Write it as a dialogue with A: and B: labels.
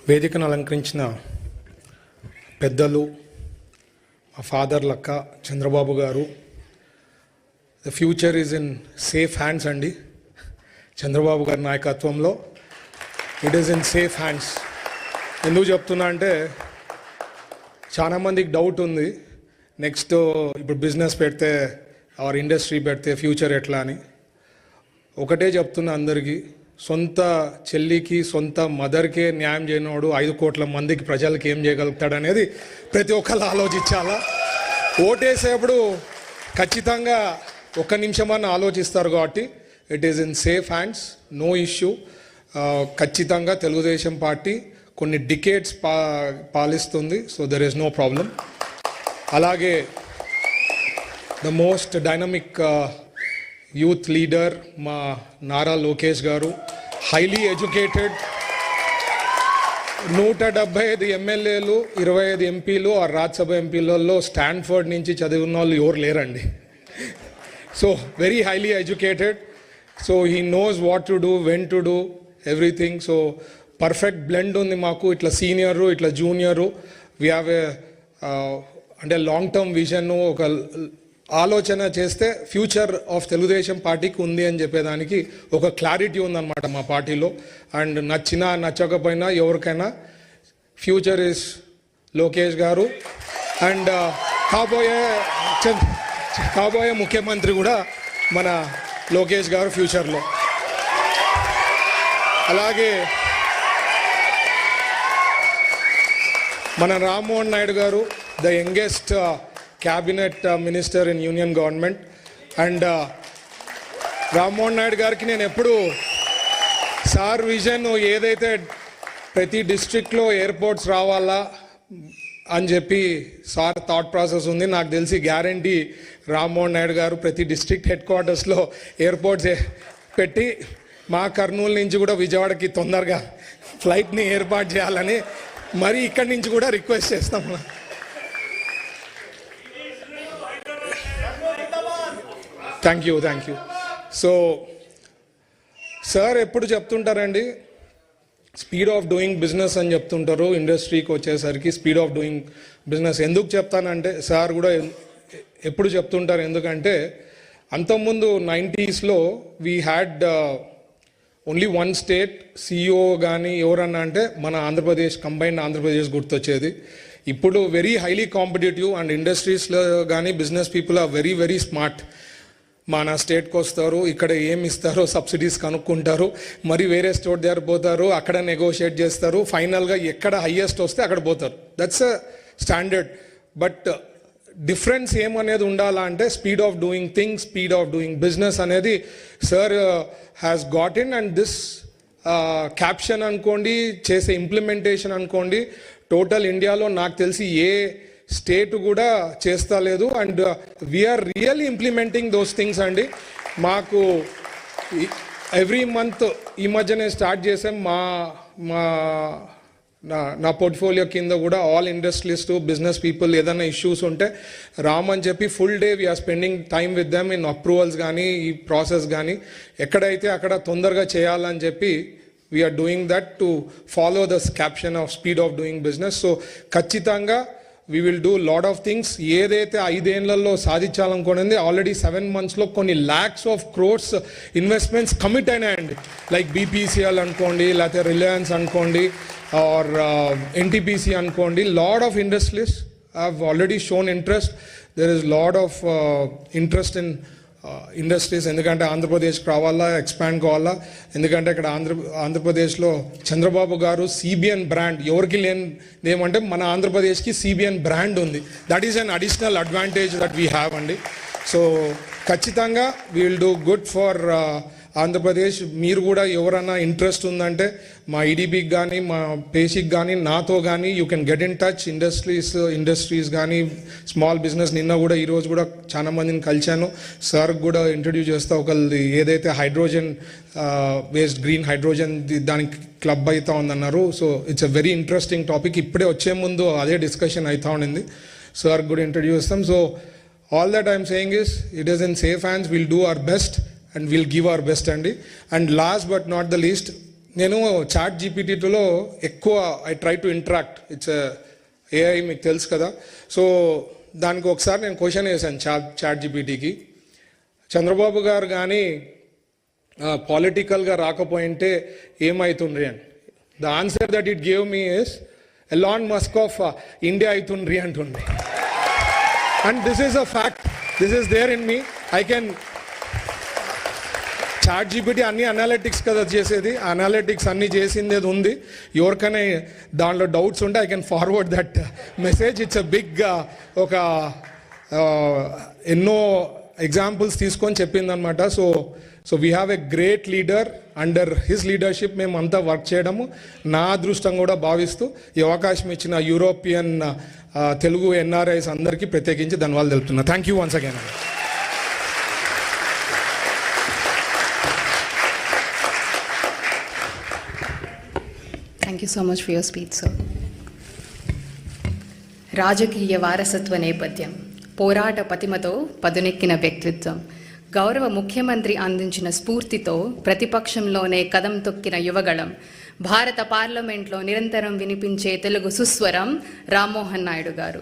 A: వేదికను అలంకరించిన పెద్దలు, మా ఫాదర్ లక్క చంద్రబాబు గారు, the future is in safe hands అండి. చంద్రబాబు గారి నాయకత్వంలో it is in safe hands. ఎందుకు చెప్తున్నా అంటే చాలామందికి డౌట్ ఉంది, నెక్స్ట్ ఇప్పుడు బిజినెస్ పెడితే ఆర్ ఇండస్ట్రీ పెడితే ఫ్యూచర్ ఎట్లా అని. ఒకటే చెప్తున్నా అందరికీ, సొంత చెల్లికి సొంత మదర్కే న్యాయం చేయనోడు 5 కోట్ల మందికి ప్రజలకు ఏం చేయగలుగుతాడు అనేది ప్రతి ఒక్కరు ఆలోచించాలా. ఓటేసేప్పుడు ఖచ్చితంగా 1 నిమిషమన్నా ఆలోచిస్తారు కాబట్టి it is in safe hands, no issue. ఖచ్చితంగా తెలుగుదేశం పార్టీ కొన్ని డికేట్స్ పాలిస్తుంది, so there is no problem. అలాగే the most dynamic youth leader మా నారా లోకేష్ గారు, హైలీ ఎడ్యుకేటెడ్, 175 ఎమ్మెల్యేలు, 25 ఎంపీలు ఆ రాజ్యసభ ఎంపీలలో స్టాన్ఫర్డ్ నుంచి చదివిన వాళ్ళు ఎవరు లేరండి. So very highly educated, so he knows what to do, when to do everything. So perfect blend ఉంది మాకు, ఇట్లా సీనియరు ఇట్లా జూనియరు. వీ హ్యావ్ ఏ అంటే లాంగ్ టర్మ్ విజన్, ఒక ఆలోచన చేస్తే ఫ్యూచర్ ఆఫ్ తెలుగుదేశం పార్టీకి ఉంది అని చెప్పేదానికి ఒక క్లారిటీ ఉందన్నమాట మా పార్టీలో. అండ్ నచ్చినా నచ్చకపోయినా ఎవరికైనా ఫ్యూచర్ ఇస్ లోకేష్ గారు. అండ్ కాబోయే ముఖ్యమంత్రి కూడా మన లోకేష్ గారు ఫ్యూచర్లో. అలాగే మన రామ్మోహన్ నాయుడు గారు, the youngest cabinet minister in union government. And Rammohan Naidu గారికి నేను ఎప్పుడు సార్ విజన్ ఏదైతే ప్రతి డిస్ట్రిక్ట్లో ఎయిర్పోర్ట్స్ రావాలా అని చెప్పి సార్ థాట్ ప్రాసెస్ ఉంది. నాకు తెలిసి గ్యారంటీ రామ్మోహన్ నాయుడు గారు ప్రతి డిస్ట్రిక్ట్ హెడ్ క్వార్టర్స్లో ఎయిర్పోర్ట్స్ పెట్టి మా కర్నూలు నుంచి కూడా విజయవాడకి తొందరగా ఫ్లైట్ని ఏర్పాటు చేయాలని మరి ఇక్కడి నుంచి కూడా రిక్వెస్ట్ చేస్తాం. Thank you. సో సార్ ఎప్పుడు చెప్తుంటారండి, స్పీడ్ ఆఫ్ డూయింగ్ బిజినెస్ అని చెప్తుంటారు. ఇండస్ట్రీకి వచ్చేసరికి స్పీడ్ ఆఫ్ డూయింగ్ బిజినెస్ ఎందుకు చెప్తానంటే సార్ కూడా ఎప్పుడు చెప్తుంటారు, ఎందుకంటే అంతకుముందు 90s we had only 1 state CEO కానీ ఎవరన్నా అంటే మన ఆంధ్రప్రదేశ్, కంబైన్డ్ ఆంధ్రప్రదేశ్ గుర్తొచ్చేది. ఇప్పుడు వెరీ హైలీ కాంపిటేటివ్ అండ్ ఇండస్ట్రీస్లో కానీ business people are very very smart. మన స్టేట్కి వస్తారు, ఇక్కడ ఏమి ఇస్తారో సబ్సిడీస్ కనుక్కుంటారు, మరి వేరే స్టేట్ దగ్గర పోతారు, అక్కడ నెగోషియేట్ చేస్తారు, ఫైనల్గా ఎక్కడ హైయెస్ట్ వస్తే అక్కడ పోతారు. That's a standard. But difference ఏమనేది ఉండాలా అంటే speed of doing things, speed of doing business అనేది sir has got in. And this caption అనుకోండి, చేసే ఇంప్లిమెంటేషన్ అనుకోండి, టోటల్ ఇండియాలో నాకు తెలిసి ఏ స్టేట్ కూడా చేస్తా లేదు. And we are really implementing those things అండి. మాకు ఎవ్రీ మంత్ ఈ మధ్యనే స్టార్ట్ చేసాం, నా పోర్ట్ఫోలియో కింద కూడా ఆల్ ఇండస్ట్రియలిస్ట్ బిజినెస్ పీపుల్ ఏదైనా ఇష్యూస్ ఉంటే రామని చెప్పి full day we are spending time with them in approvals కానీ ఈ ప్రాసెస్ కానీ ఎక్కడైతే అక్కడ తొందరగా చేయాలని చెప్పి we are doing that to follow the caption of speed of doing business. So ఖచ్చితంగా we will do lot of things. ఏదైతే 5 ఏళ్లలో సాధించాలనుకునేది ఆల్రెడీ 7 monthsలో కొన్ని lakhs of crores investments commit అయినాయండి. లైక్ BPCL అనుకోండి, లేకపోతే రిలయన్స్ అనుకోండి, ఆర్ NTPC అనుకోండి. Lot of industries have already shown interest. There is lot of interest in industries. ఎందుకంటే ఆంధ్రప్రదేశ్కి రావాలా, ఎక్స్పాండ్ కావాలా. ఎందుకంటే ఇక్కడ ఆంధ్రప్రదేశ్లో చంద్రబాబు గారు CBN బ్రాండ్ ఎవరికి లేని ఏమంటే మన ఆంధ్రప్రదేశ్కి CBN బ్రాండ్ ఉంది. That is an additional advantage that we have అండి. సో ఖచ్చితంగా we will do good for Andhra Pradesh. మీరు కూడా ఎవరైనా ఇంట్రెస్ట్ ఉందంటే మా ఈడీబీకి కానీ మా పేషికి కానీ నాతో కానీ you can get in touch. Industries కానీ స్మాల్ బిజినెస్, నిన్న కూడా ఈరోజు కూడా చాలా మందిని కలిశాను. సార్ కూడా ఇంట్రడ్యూస్ చేస్తా. ఒకళ్ళది ఏదైతే హైడ్రోజన్ వేస్ట్, గ్రీన్ హైడ్రోజన్ దానికి క్లబ్ అవుతా ఉందన్నారు. So it's a very interesting topic. ఇప్పుడే వచ్చే ముందు అదే డిస్కషన్ అవుతా ఉండింది. సార్ కూడా ఇంట్రడ్యూస్ చేస్తాం. So all that I'm saying is it is in safe hands. Will do our best and we'll give our best అండి. And last but not the least, నేను చాట్ జీపీటీలో ఎక్కువ I try to interact. It's AI, మీకు తెలుసు కదా. So దానికి ఒకసారి నేను question వేసాను చాట్ జీపీటీకి, చంద్రబాబు గారు కానీ పాలిటికల్గా రాకపోయింటే ఏమవుతుండ్రి అని. The answer that it gave me is Elon Musk of India అవుతుండ్రి అంటుండే. And this is a fact, this is there in me. I can ChatGPT అన్ని అనాలిటిక్స్ కదా చేసేది, అనాలిటిక్స్ అన్ని చేసింది అది ఉంది. ఎవరికైనా దాంట్లో డౌట్స్ ఉంటే I can forward that message. It's a big ఒక ఎన్నో ఎగ్జాంపుల్స్ తీసుకొని చెప్పిందనమాట. So we have a great leader, under his leadership మేము అంతా వర్క్ చేయడము నా అదృష్టం కూడా భావిస్తూ ఈ అవకాశం ఇచ్చిన యూరోపియన్ తెలుగు ఎన్ఆర్ఐస్ అందరికీ ప్రత్యేకించి ధన్యవాదాలు తెలుపుతున్నా. Thank you once again.
B: Thank you so much for your speech, sir. రాజకీయ వారసత్వ నేపథ్యం, పోరాట పటిమతో పదునెక్కిన వ్యక్తిత్వం, గౌరవ ముఖ్యమంత్రి అందించిన స్ఫూర్తితో ప్రతిపక్షంలోనే కదం తొక్కిన యువగళం, భారత పార్లమెంట్లో నిరంతరం వినిపించే తెలుగు సుస్వరం రామ్మోహన్ నాయుడు గారు.